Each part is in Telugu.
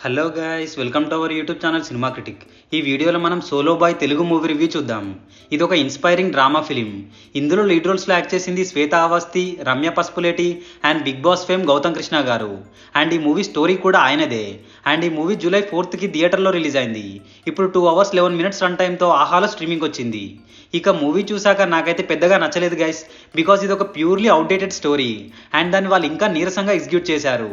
Hello guys, welcome to our YouTube channel cinema critic. ఈ వీడియోలో మనం solo boy Telugu movie review చూద్దాం. ఇది ఒక ఇన్స్పైరింగ్ డ్రామా ఫిలిం. ఇందులో లీడ్ రోల్స్లో యాక్ట్ చేసింది Shweta Awasthi, Ramya Pasupuleti and Bigg Boss fame Gautam Krishna garu. And ఈ మూవీ స్టోరీ కూడా ఆయనదే. అండ్ ఈ మూవీ జూలై 4th థియేటర్లో రిలీజ్ అయింది. ఇప్పుడు 2 hours 11 minutes రన్ టైంతో ఆహాలో స్ట్రీమింగ్ వచ్చింది. ఇక మూవీ చూసాక నాకైతే పెద్దగా నచ్చలేదు గైస్, బికాజ్ ఇది ఒక ప్యూర్లీ అవుట్డేటెడ్ స్టోరీ అండ్ దాన్ని వాళ్ళు ఇంకా నీరసంగా ఎగ్జిక్యూట్ చేశారు.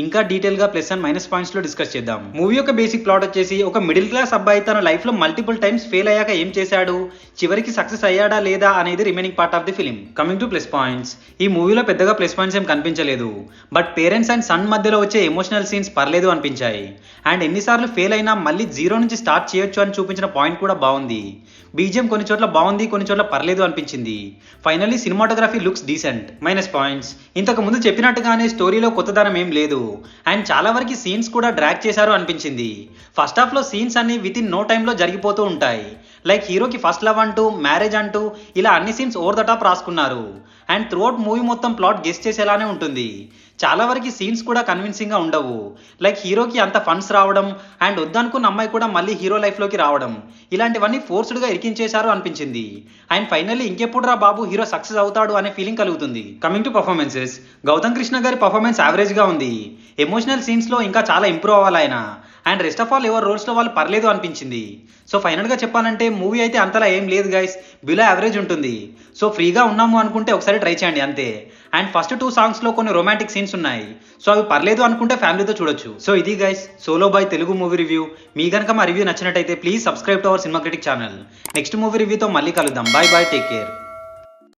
ఇంకా డీటెయిల్గా ప్లస్ అండ్ మైనస్ పాయింట్స్లో డిస్కస్ చేద్దాం. మూవీ యొక్క బేసిక్ ప్లాట్ వచ్చేసి ఒక మిడిల్ క్లాస్ అబ్బాయి తన లైఫ్లో మల్టిపుల్ టైమ్స్ ఫెయిల్ అయ్యాక ఏం చేశాడు, చివరికి సక్సెస్ అయ్యాడా లేదా అనేది remaining part of the film. Coming to plus points, ఈ మూవీలో పెద్దగా ప్లస్ పాయింట్స్ ఏం కనిపించలేదు. బట్ పేరెంట్స్ అండ్ సన్ మధ్యలో వచ్చే ఎమోషనల్ సీన్స్ పర్లేదు అనిపించాయి. అండ్ ఎన్నిసార్లు ఫెయిల్ అయినా మళ్ళీ జీరో నుంచి స్టార్ట్ చేయొచ్చు అని చూపించిన పాయింట్ కూడా బాగుంది. బీజిఎం కొన్ని చోట్ల బాగుంది, కొన్ని చోట్ల పర్లేదు అనిపించింది. Finally cinematography looks decent. Minus points, ఇంతకు ముందు చెప్పినట్టుగానే స్టోరీలో కొత్తదనం ఏం లేదు అండ్ చాలా వరకు సీన్స్ కూడా డ్రాగ్ చేశారు అనిపించింది. ఫస్ట్ హాఫ్లో సీన్స్ అన్ని విత్ ఇన్ నో టైంలో జరిగిపోతూ ఉంటాయి. లైక్ హీరోకి ఫస్ట్ లవ్ అంటూ, మ్యారేజ్ అంటూ ఇలా అన్ని సీన్స్ ఓవర్ ద టాప్ రాసుకున్నారు. అండ్ త్రూఅవుట్ మూవీ మొత్తం ప్లాట్ గెస్ చేసేలానే ఉంటుంది. చాలా వరకు సీన్స్ కూడా కన్విన్సింగ్గా ఉండవు. లైక్ హీరోకి అంత ఫండ్స్ రావడం అండ్ వద్దనుకున్న అమ్మాయి కూడా మళ్ళీ హీరో లైఫ్లోకి రావడం, ఇలాంటివన్నీ ఫోర్స్డ్గా ఇరికించేశారు అనిపించింది. అండ్ ఫైనల్లీ ఇంకెప్పుడు రా బాబు హీరో సక్సెస్ అవుతాడు అనే ఫీలింగ్ కలుగుతుంది. Coming to performances, Gautam Krishna గారి పర్ఫార్మెన్స్ యావరేజ్గా ఉంది. ఎమోషనల్ సీన్స్లో ఇంకా చాలా ఇంప్రూవ్ అవ్వాలి ఆయన. అండ్ రెస్ట్ ఆఫ్ ఆల్ ఎవరి రోల్స్లో వాళ్ళు పర్లేదు అనిపించింది. సో ఫైనల్గా చెప్పాలంటే మూవీ అయితే అంతలా ఏం లేదు గైస్, బిలో యావరేజ్ ఉంటుంది. సో ఫ్రీగా ఉన్నాము అనుకుంటే ఒకసారి ట్రై చేయండి అంతే. అండ్ ఫస్ట్ 2 సాంగ్స్లో కొన్ని రొమాంటిక్ సీన్స్ ఉన్నాయి. సో అవి పర్లేదు అనుకుంటే ఫ్యామిలీతో చూడొచ్చు. సో ఇది guys solo boy Telugu movie review. మీ కనుక మా రివ్యూ నచ్చినట్టయితే please subscribe to our cinema critic channel. Next movie రివ్యూతో మళ్ళీ కలుద్దాం. Bye bye, take care.